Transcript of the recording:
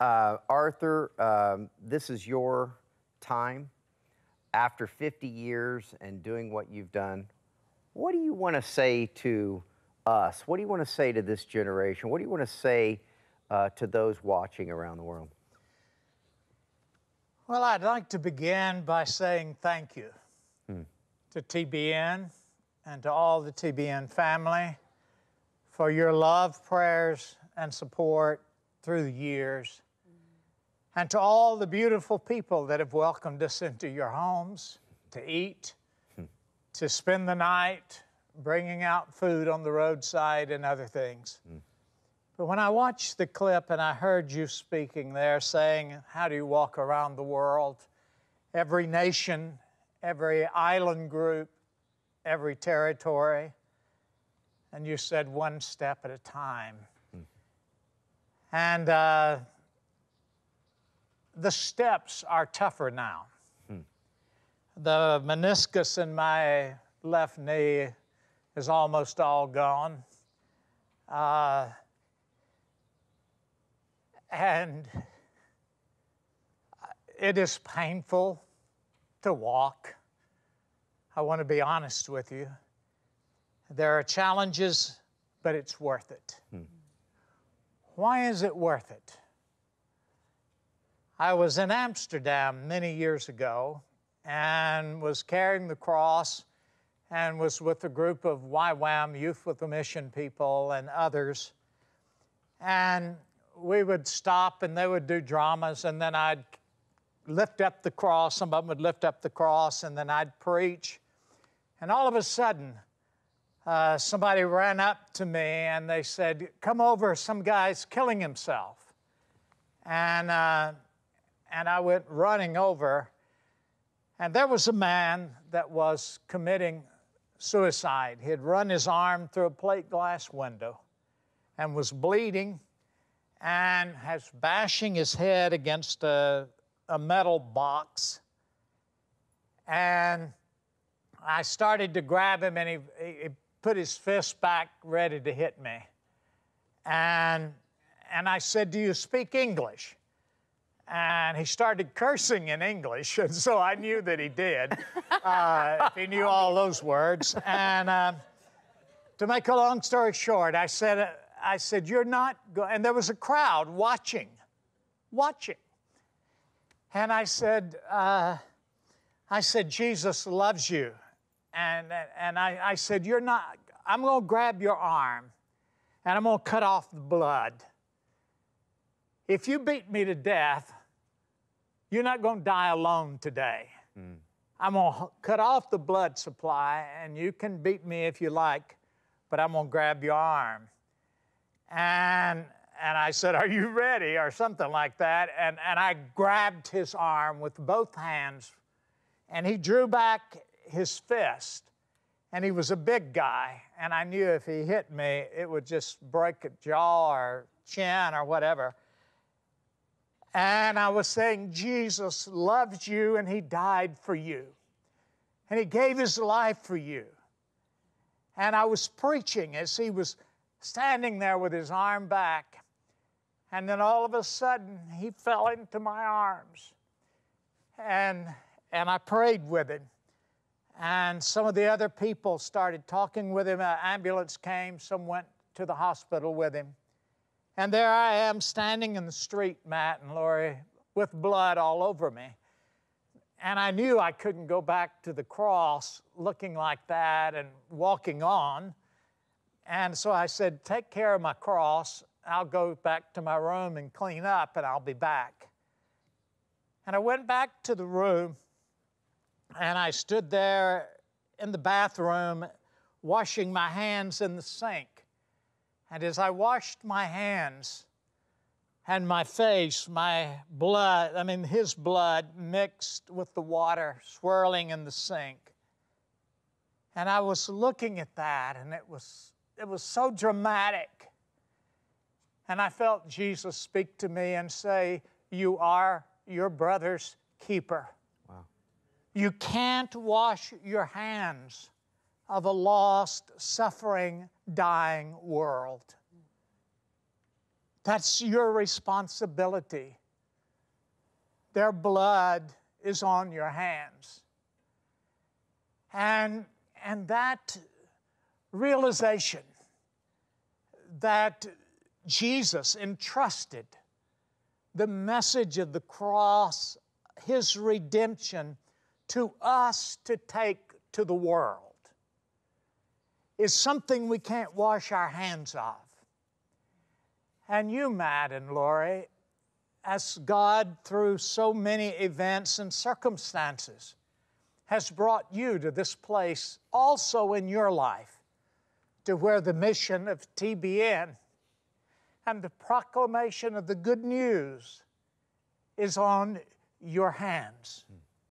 Arthur, this is your time. After 50 years and doing what you've done, what do you want to say to us? What do you want to say to this generation? What do you want to say to those watching around the world? Well, I'd like to begin by saying thank you to TBN and to all the TBN family for your love, prayers, and support through the years, and to all the beautiful people that have welcomed us into your homes to eat, to spend the night, bringing out food on the roadside and other things. But when I watched the clip and I heard you speaking there saying, how do you walk around the world? Every nation, every island group, every territory, and you said one step at a time. And the steps are tougher now. The meniscus in my left knee is almost all gone. And it is painful to walk. I want to be honest with you. There are challenges, but it's worth it. Why is it worth it? I was in Amsterdam many years ago and was carrying the cross and was with a group of YWAM, Youth with a Mission people, and others. And we would stop and they would do dramas, and then I'd lift up the cross. Some of them would lift up the cross, and then I'd preach. And all of a sudden, somebody ran up to me and they said, come over, some guy's killing himself. And I went running over, and there was a man that was committing suicide. He had run his arm through a plate glass window and was bleeding and has bashing his head against a metal box. And I started to grab him, and he put his fist back ready to hit me. And I said, do you speak English? And he started cursing in English, and so I knew that he did, if he knew all those words. And to make a long story short, I said, you're not going, and there was a crowd watching. And I said, Jesus loves you. And I said, you're not, I'm going to grab your arm, and I'm going to cut off the blood. If you beat me to death, you're not going to die alone today. I'm going to cut off the blood supply, and you can beat me if you like, but I'm going to grab your arm. And I said, are you ready? Or something like that. And I grabbed his arm with both hands, and he drew back his fist. And he was a big guy, and I knew if he hit me, it would just break a jaw or chin or whatever. And I was saying, Jesus loves you, and he died for you. And he gave his life for you. And I was preaching as he was standing there with his arm back. And then all of a sudden, he fell into my arms. And I prayed with him. And some of the other people started talking with him. An ambulance came. Some went to the hospital with him. And there I am standing in the street, Matt and Lori, with blood all over me. And I knew I couldn't go back to the cross looking like that and walking on. And so I said, take care of my cross. I'll go back to my room and clean up, and I'll be back. And I went back to the room, and I stood there in the bathroom washing my hands in the sink. And as I washed my hands and my face, my blood, his blood mixed with the water swirling in the sink. And I was looking at that, and it was so dramatic. And I felt Jesus speak to me and say, you are your brother's keeper. Wow. You can't wash your hands of a lost, suffering, dying world. That's your responsibility. Their blood is on your hands. And that realization that Jesus entrusted the message of the cross, His redemption, to us to take to the world is something we can't wash our hands of. And you, Matt and Lori, as God, through so many events and circumstances, has brought you to this place also in your life, to where the mission of TBN and the proclamation of the good news is on your hands.